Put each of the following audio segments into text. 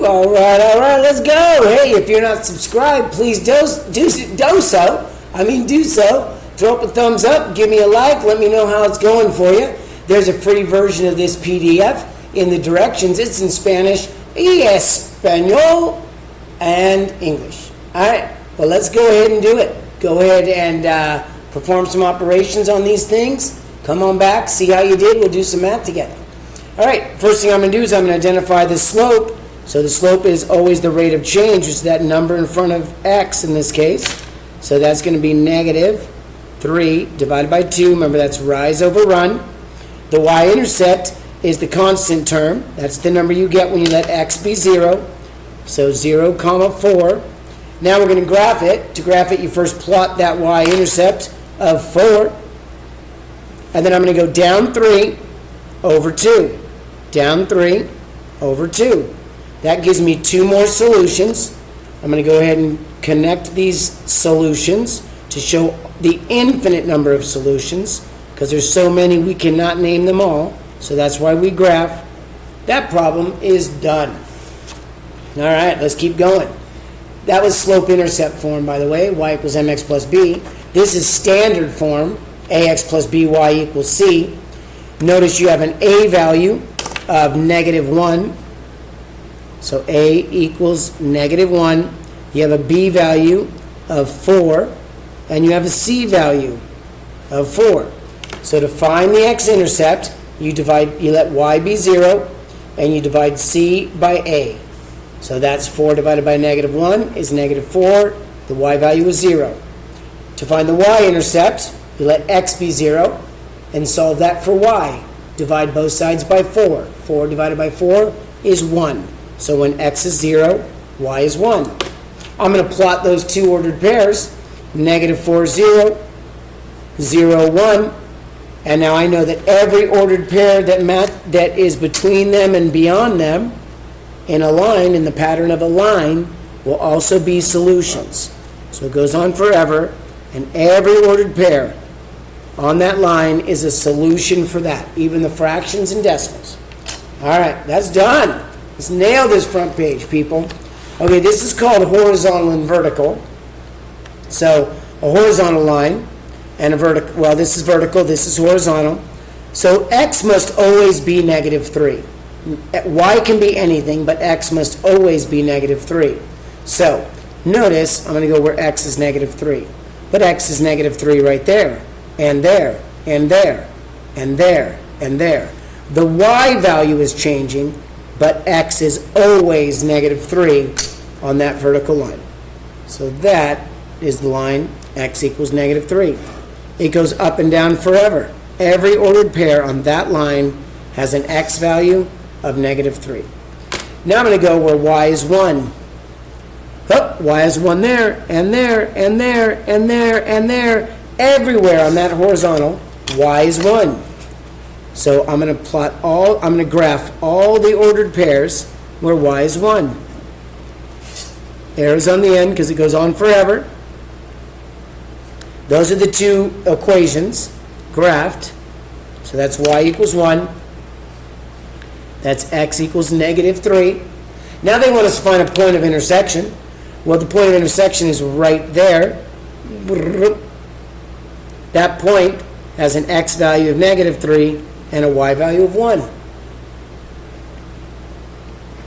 All right, let's go. Hey, if you're not subscribed, please do so. Throw up a thumbs up, give me a like, let me know how it's going for you. There's a free version of this PDF in the directions. It's in Spanish, Espanol, and English. All right, well, let's go ahead and do it. Go ahead and perform some operations on these things. Come on back, see how you did. We'll do some math together. All right, first thing I'm going to do is I'm going to identify the slope. So the slope is always the rate of change, which is that number in front of x in this case. So that's going to be negative 3 divided by 2. Remember, that's rise over run. The y-intercept is the constant term. That's the number you get when you let x be 0. So 0, 4. Now we're going to graph it. To graph it, you first plot that y-intercept of 4. And then I'm going to go down 3 over 2. Down 3 over 2. That gives me 2 more solutions. I'm going to go ahead and connect these solutions to show the infinite number of solutions, because there's so many we cannot name them all. So that's why we graph. That problem is done. All right, let's keep going. That was slope intercept form, by the way, y equals mx plus b. This is standard form, ax plus by equals c. Notice you have an a value of negative 1. So a equals negative 1. You have a b value of 4. And you have a c value of 4. So to find the x-intercept, you let y be 0, and you divide c by a. So that's 4 divided by negative 1 is negative 4. The y value is 0. To find the y-intercept, you let x be 0, and solve that for y. Divide both sides by 4. 4 divided by 4 is 1. So when x is 0, y is 1. I'm going to plot those two ordered pairs. Negative 4, 0, 0, 1. And now I know that every ordered pair that is between them and beyond them in a line, in the pattern of a line, will also be solutions. So it goes on forever, and every ordered pair on that line is a solution for that, even the fractions and decimals. All right, that's done. Let's nail this front page, people. Okay, this is called horizontal and vertical. So a horizontal line and a vertical, well, this is vertical, this is horizontal. So x must always be negative 3. Y can be anything, but x must always be negative 3. So notice I'm going to go where x is negative 3. But x is negative 3 right there, and there, and there, and there, and there. The y value is changing, but x is always negative 3 on that vertical line. So that is the line x equals negative 3. It goes up and down forever. Every ordered pair on that line has an x value of negative 3. Now I'm going to go where y is 1. Oh, y is 1 there, and there, and there, and there, and there. Everywhere on that horizontal, y is 1. So I'm going to graph all the ordered pairs where y is 1. Arrows on the end because it goes on forever. Those are the two equations graphed. So that's y equals 1. That's x equals negative 3. Now they want us to find a point of intersection. Well, the point of intersection is right there. That point has an x value of negative 3 and a y value of 1.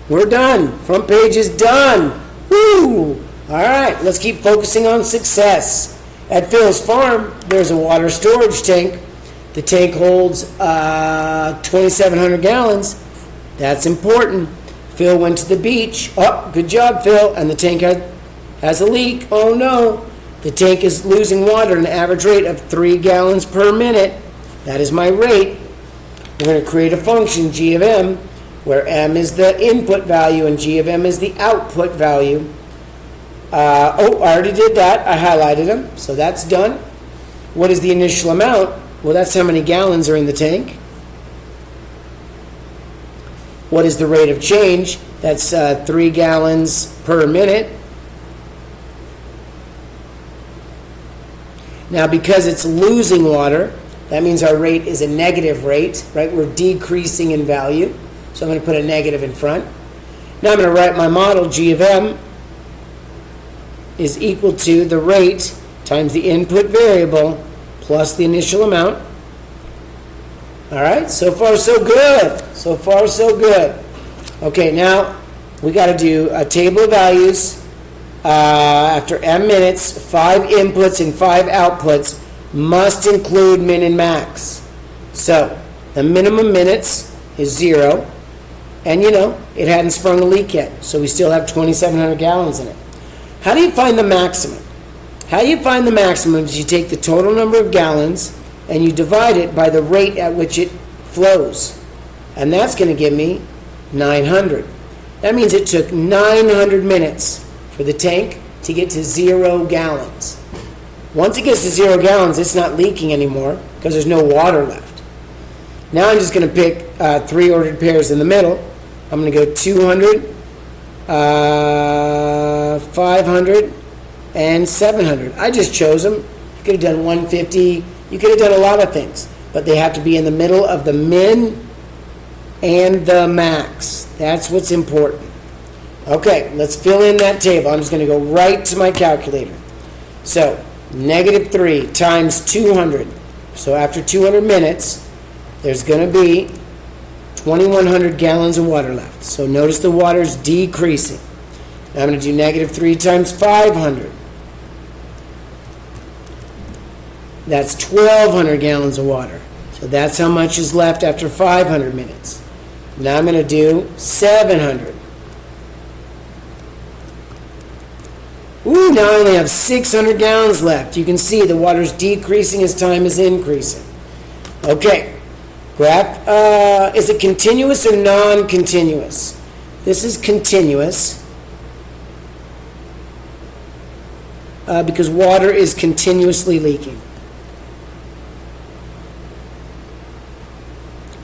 We're done. Front page is done. Woo! All right, let's keep focusing on success. At Phil's farm, there's a water storage tank. The tank holds 2,700 gallons. That's important. Phil went to the beach. Oh, good job, Phil. And the tank has a leak. Oh, no. The tank is losing water at an average rate of 3 gallons per minute. That is my rate. We're going to create a function, g of m, where m is the input value and g of m is the output value. I already did that. I highlighted them, so that's done. What is the initial amount? Well, that's how many gallons are in the tank. What is the rate of change? That's 3 gallons per minute. Now, because it's losing water, that means our rate is a negative rate, right? We're decreasing in value. So I'm going to put a negative in front. Now I'm going to write my model. G of M is equal to the rate times the input variable plus the initial amount. All right, so far so good. So far so good. Okay, now we got to do a table of values. After m minutes, 5 inputs and 5 outputs must include min and max. So the minimum minutes is 0, and it hadn't sprung a leak yet, so we still have 2,700 gallons in it. How do you find the maximum? How you find the maximum is you take the total number of gallons and you divide it by the rate at which it flows, and that's going to give me 900. That means it took 900 minutes for the tank to get to 0 gallons. Once it gets to 0 gallons, it's not leaking anymore because there's no water left. Now I'm just going to pick 3 ordered pairs in the middle. I'm going to go 200, 500, and 700. I just chose them. You could have done 150. You could have done a lot of things, but they have to be in the middle of the min and the max. That's what's important. Okay, let's fill in that table. I'm just going to go right to my calculator. So, -3 times 200. So after 200 minutes, there's going to be 2,100 gallons of water left. So notice the water's decreasing. Now I'm going to do -3 times 500. That's 1,200 gallons of water. So that's how much is left after 500 minutes. Now I'm going to do 700. Ooh, now I only have 600 gallons left. You can see the water's decreasing as time is increasing. Okay, graph, is it continuous or non-continuous? This is continuous because water is continuously leaking.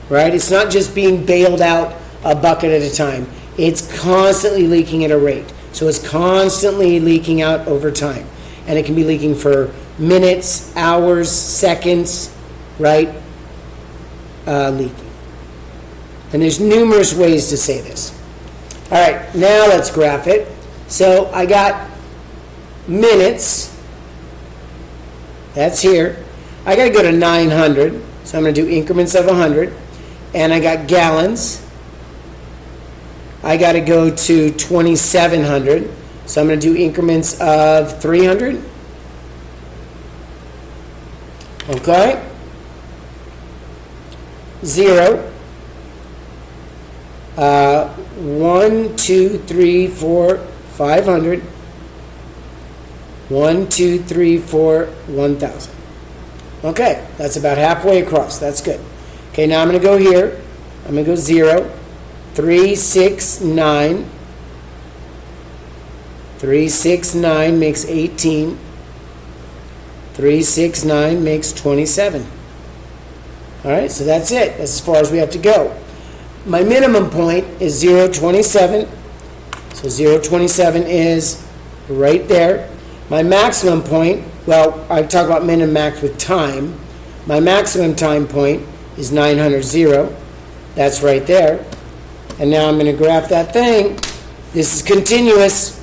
Right? It's not just being bailed out a bucket at a time. It's constantly leaking at a rate. So it's constantly leaking out over time. And it can be leaking for minutes, hours, seconds, right? Leaking. And there's numerous ways to say this. All right, now let's graph it. So I got minutes. That's here. I got to go to 900. So I'm going to do increments of 100. And I got gallons. I got to go to 2,700. So I'm going to do increments of 300. Okay. 0. 1, 2, 3, 4, 500. 1, 2, 3, 4, 1,000. Okay, that's about halfway across. That's good. Okay, now I'm going to go here. I'm going to go 0, 3, 6, 9. 3, 6, 9 makes 18. 3, 6, 9 makes 27. All right, so that's it. That's as far as we have to go. My minimum point is 0, 27. So 0, 27 is right there. My maximum point, well, I talk about min and max with time. My maximum time point is 900, 0. That's right there. And now I'm going to graph that thing. This is continuous.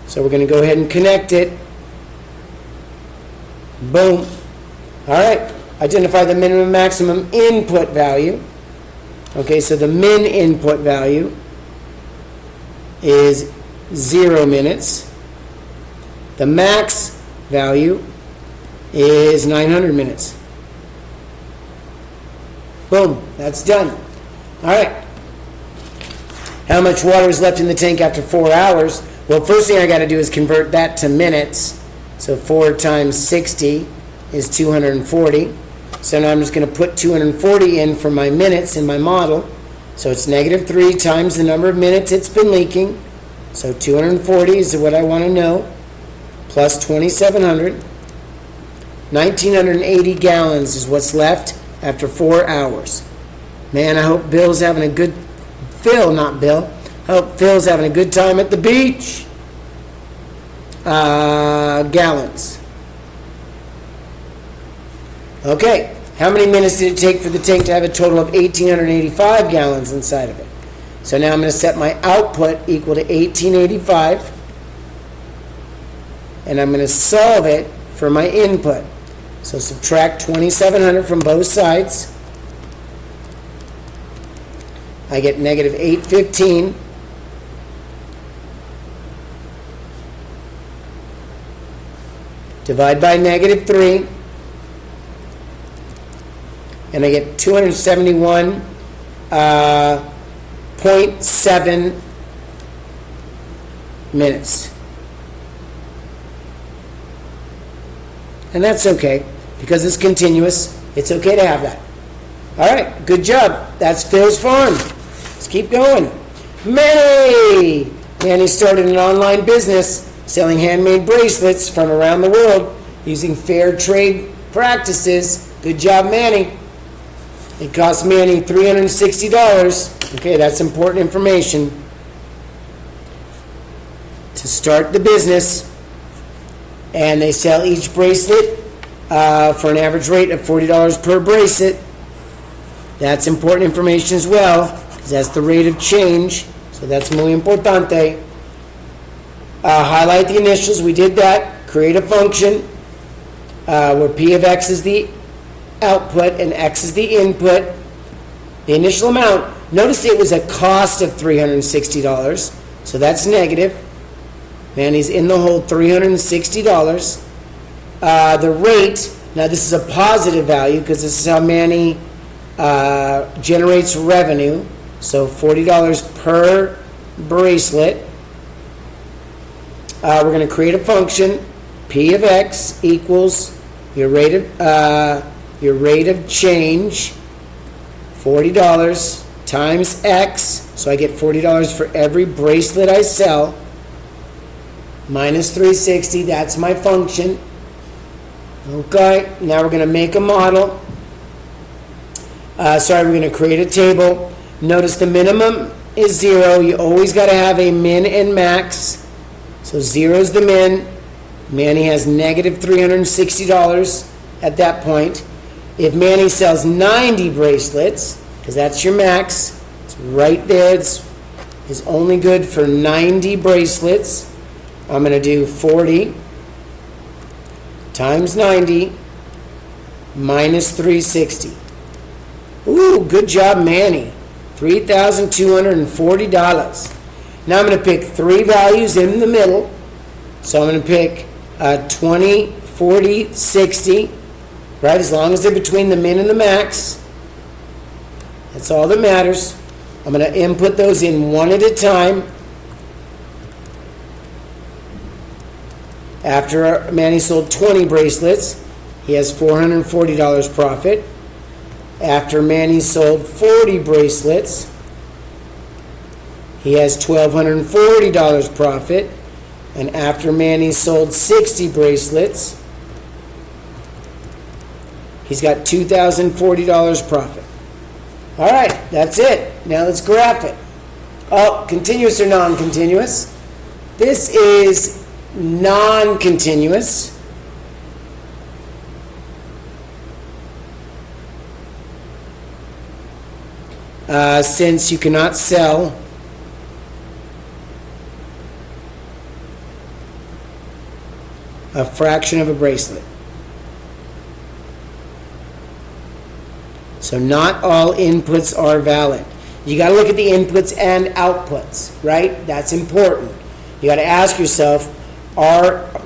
So we're going to go ahead and connect it. Boom. All right. Identify the minimum maximum input value. Okay, so the min input value is 0 minutes. The max value is 900 minutes. Boom, that's done. All right. How much water is left in the tank after 4 hours? Well, first thing I got to do is convert that to minutes. So 4 times 60 is 240. So now I'm just going to put 240 in for my minutes in my model. So it's -3 times the number of minutes it's been leaking. So 240 is what I want to know. Plus 2,700. 1,980 gallons is what's left after 4 hours. Man, I hope Bill's having a good... Phil, not Bill. I hope Phil's having a good time at the beach. Gallons. Okay, how many minutes did it take for the tank to have a total of 1,885 gallons inside of it? So now I'm going to set my output equal to 1885. And I'm going to solve it for my input. So subtract 2700 from both sides. I get negative 815. Divide by negative 3. And I get 271.7 minutes. And that's okay, because it's continuous. It's okay to have that. All right, good job. That's Phil's farm. Let's keep going. Manny! Manny started an online business selling handmade bracelets from around the world using fair trade practices. Good job, Manny. It cost Manny $360. Okay, that's important information to start the business. And they sell each bracelet for an average rate of $40 per bracelet. That's important information as well, because that's the rate of change. So that's muy importante. Highlight the initials. We did that. Create a function where P of X is the output and X is the input. The initial amount. Notice it was a cost of $360. So that's negative. Manny's in the hole, $360. The rate, now this is a positive value because this is how Manny generates revenue. So $40 per bracelet. We're going to create a function. P of X equals your rate of change, $40 times X. So I get $40 for every bracelet I sell. Minus 360, that's my function. Okay, now we're going to make a model. We're going to create a table. Notice the minimum is 0. You always got to have a min and max. So 0 is the min. Manny has negative $360 at that point. If Manny sells 90 bracelets, because that's your max, it's right there. It's only good for 90 bracelets. I'm going to do 40 times 90 minus 360. Ooh, good job, Manny. $3,240. Now I'm going to pick 3 values in the middle. So I'm going to pick 20, 40, 60, right? As long as they're between the min and the max. That's all that matters. I'm going to input those in one at a time. After Manny sold 20 bracelets, he has $440 profit. After Manny sold 40 bracelets, he has $1,240 profit. And after Manny sold 60 bracelets, he's got $2,040 profit. All right, that's it. Now let's graph it. Oh, continuous or non-continuous? This is non-continuous. Since you cannot sell a fraction of a bracelet. So not all inputs are valid. You got to look at the inputs and outputs, right? That's important. You got to ask yourself,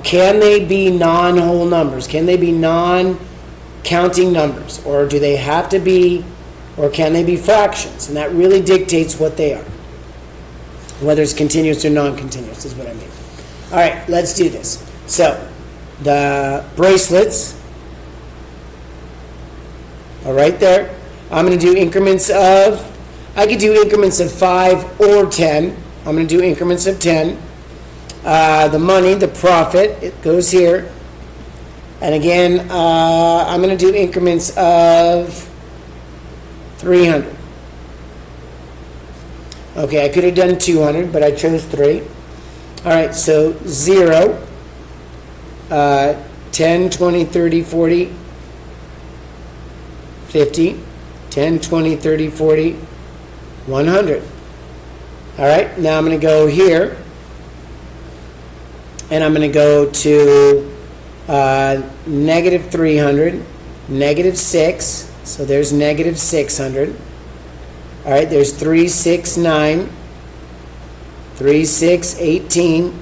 can they be non-whole numbers? Can they be non-counting numbers? Or do they have to be, or can they be fractions? And that really dictates what they are. Whether it's continuous or non-continuous is what I mean. All right, let's do this. So, the bracelets are right there. I'm going to do increments of, I could do increments of 5 or 10. I'm going to do increments of 10. The money, the profit, it goes here. And again, I'm going to do increments of 300. Okay, I could have done 200, but I chose 3. All right, so 0, 10, 20, 30, 40, 50, 10, 20, 30, 40, 100. All right, now I'm going to go here, and I'm going to go to negative 300, negative 6, so there's negative 600. All right, there's 369, 3618,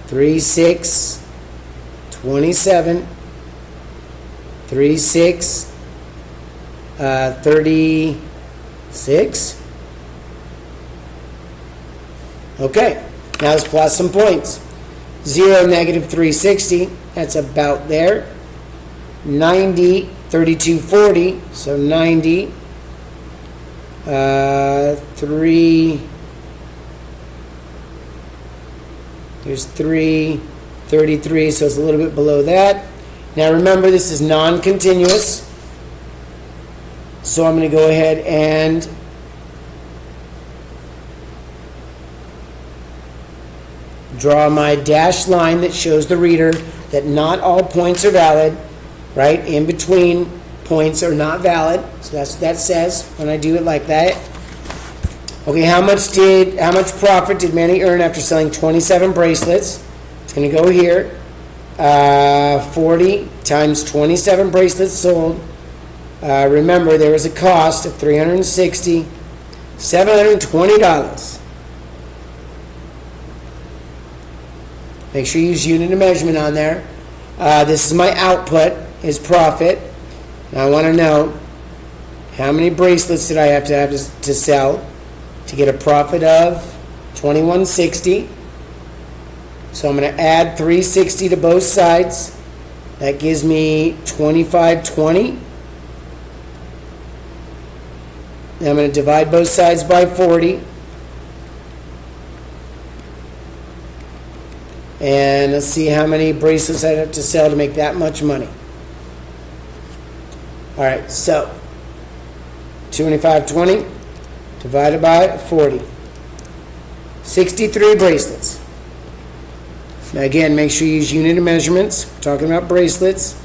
3627, 3636. Okay, now let's plot some points. 0, negative 360, that's about there. 90, 3240, so 90. 3, there's 333, so it's a little bit below that. Now remember, this is non-continuous, so I'm going to go ahead and draw my dashed line that shows the reader that not all points are valid, right? In between points are not valid, so that's what that says when I do it like that. Okay, how much profit did Manny earn after selling 27 bracelets? It's going to go here. 40 times 27 bracelets sold. Remember, there was a cost of $360, $720. Make sure you use unit of measurement on there. This is my output, is profit. Now I want to know how many bracelets did I have to sell to get a profit of $21.60. So I'm going to add $360 to both sides. That gives me $25.20. Then I'm going to divide both sides by 40. And let's see how many bracelets I have to sell to make that much money. All right, so $25.20 divided by 40. 63 bracelets. Now again, make sure you use unit of measurements. We're talking about bracelets.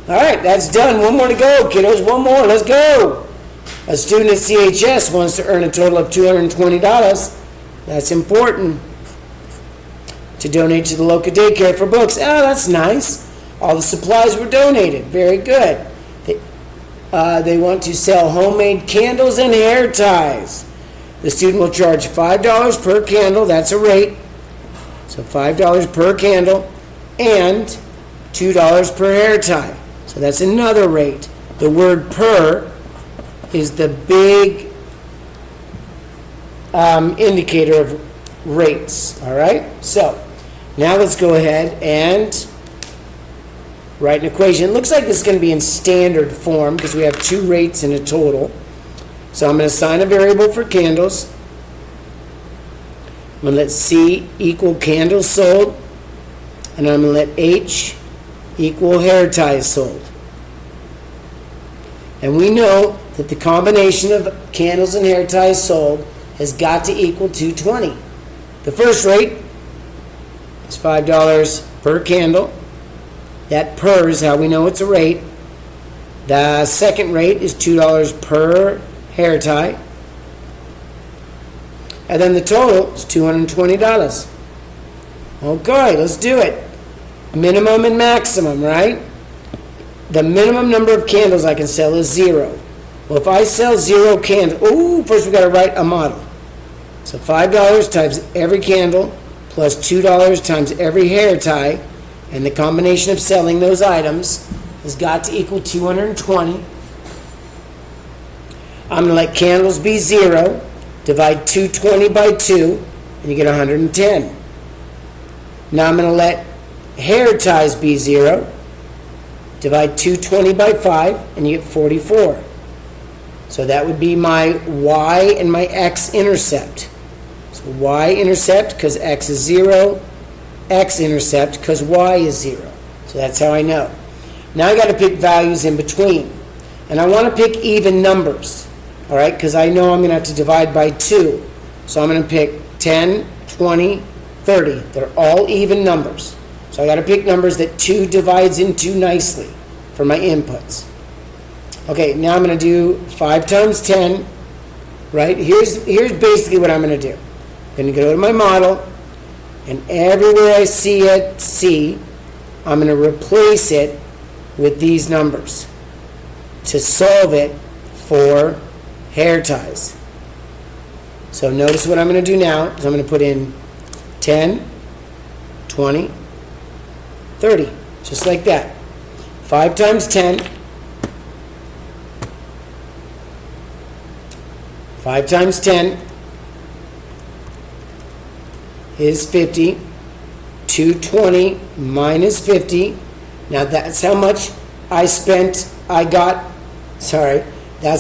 All right, that's done. One more to go, kiddos. One more. Let's go. A student at CHS wants to earn a total of $220. That's important. To donate to the local daycare for books. Oh, that's nice. All the supplies were donated. Very good. They want to sell homemade candles and hair ties. The student will charge $5 per candle. That's a rate. So $5 per candle and $2 per hair tie. So that's another rate. The word per is the big indicator of rates. All right? So now let's go ahead and write an equation. It looks like this is going to be in standard form because we have two rates in a total. So I'm going to assign a variable for candles. I'm going to let C equal candles sold. And I'm going to let H equal hair ties sold. And we know that the combination of candles and hair ties sold has got to equal $220. The first rate is $5 per candle. That per is how we know it's a rate. The second rate is $2 per hair tie. And then the total is $220. Okay, let's do it. Minimum and maximum, right? The minimum number of candles I can sell is 0. Well, if I sell 0 candles, first we've got to write a model. So $5 times every candle plus $2 times every hair tie, and the combination of selling those items has got to equal $220. I'm going to let candles be 0, divide 220 by 2, and you get 110. Now I'm going to let hair ties be 0, divide 220 by 5, and you get 44. So that would be my y and my x-intercept. So y-intercept because x is 0, x-intercept because y is 0. So that's how I know. Now I got to pick values in between. And I want to pick even numbers, all right, because I know I'm going to have to divide by 2. So I'm going to pick 10, 20, 30. They're all even numbers. So I got to pick numbers that 2 divides into nicely for my inputs. Okay, now I'm going to do 5 times 10, right? Here's basically what I'm going to do. I'm going to go to my model, and everywhere I see it, C, I'm going to replace it with these numbers to solve it for hair ties. So notice what I'm going to do now is I'm going to put in 10, 20, 30, just like that. 5 times 10, 5 times 10 is 50. 220 minus 50. Now that's how much that's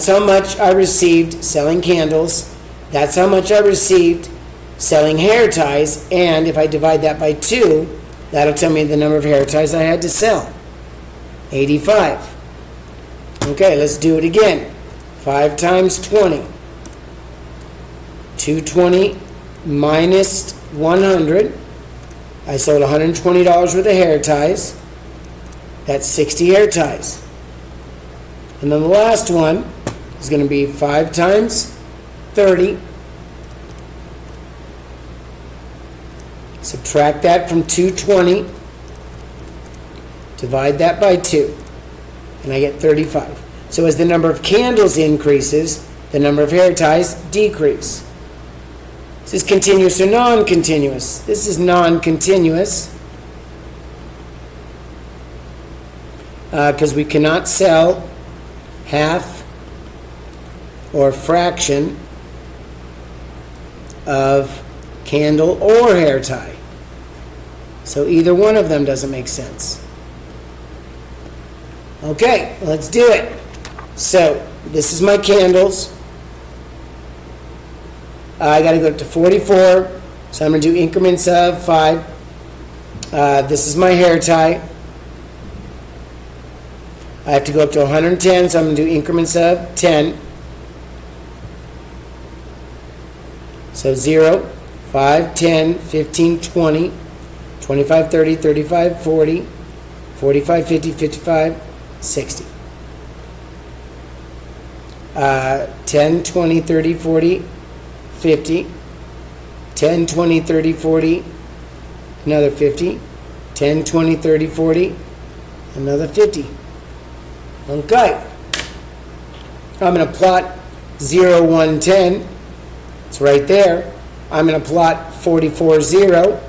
how much I received selling candles. That's how much I received selling hair ties. And if I divide that by 2, that'll tell me the number of hair ties I had to sell. 85. Okay, let's do it again. 5 times 20. 220 minus 100. I sold $120 worth of hair ties. That's 60 hair ties. And then the last one is going to be 5 times 30. Subtract that from 220. Divide that by 2. And I get 35. So as the number of candles increases, the number of hair ties decrease. Is this continuous or non-continuous? This is non-continuous because we cannot sell half or fraction of candle or hair tie. So either one of them doesn't make sense. Okay, let's do it. So this is my candles. I got to go up to 44, so I'm going to do increments of 5. This is my hair tie. I have to go up to 110, so I'm going to do increments of 10. So 0, 5, 10, 15, 20, 25, 30, 35, 40, 45, 50, 55, 60. 10, 20, 30, 40, 50, 10, 20, 30, 40, another 50, 10, 20, 30, 40, another 50. Okay. I'm going to plot 0, 1, 10. It's right there. I'm going to plot 44, 0.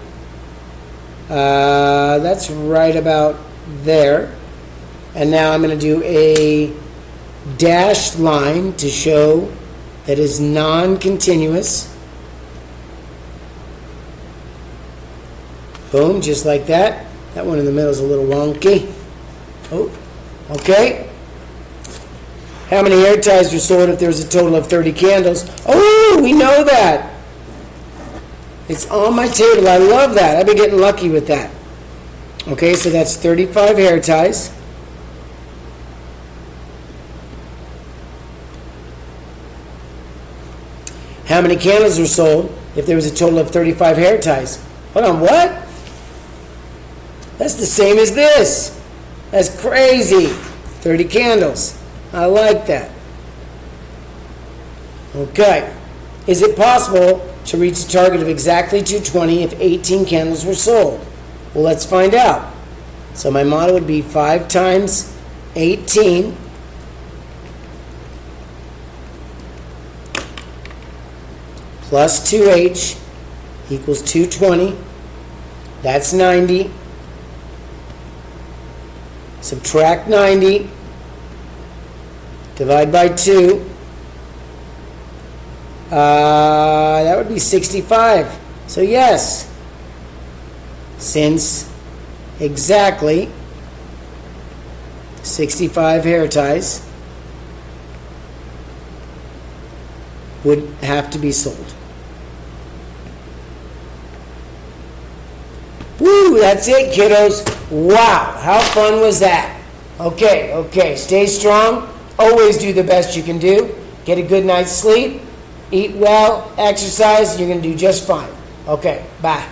That's right about there. And now I'm going to do a dashed line to show that is non-continuous. Boom, just like that. That one in the middle is a little wonky. Oh, okay. How many hair ties were sold if there was a total of 30 candles? Oh, we know that. It's on my table. I love that. I've been getting lucky with that. Okay, so that's 35 hair ties. How many candles were sold if there was a total of 35 hair ties? Hold on, what? That's the same as this. That's crazy. 30 candles. I like that. Okay. Is it possible to reach a target of exactly 220 if 18 candles were sold? Well, let's find out. So my model would be 5 times 18 plus 2h equals 220. That's 90. Subtract 90. Divide by 2. That would be 65. So yes, since exactly 65 hair ties would have to be sold. Woo, that's it, kiddos. Wow, how fun was that? Okay, stay strong. Always do the best you can do. Get a good night's sleep. Eat well, exercise, you're going to do just fine. Okay, bye.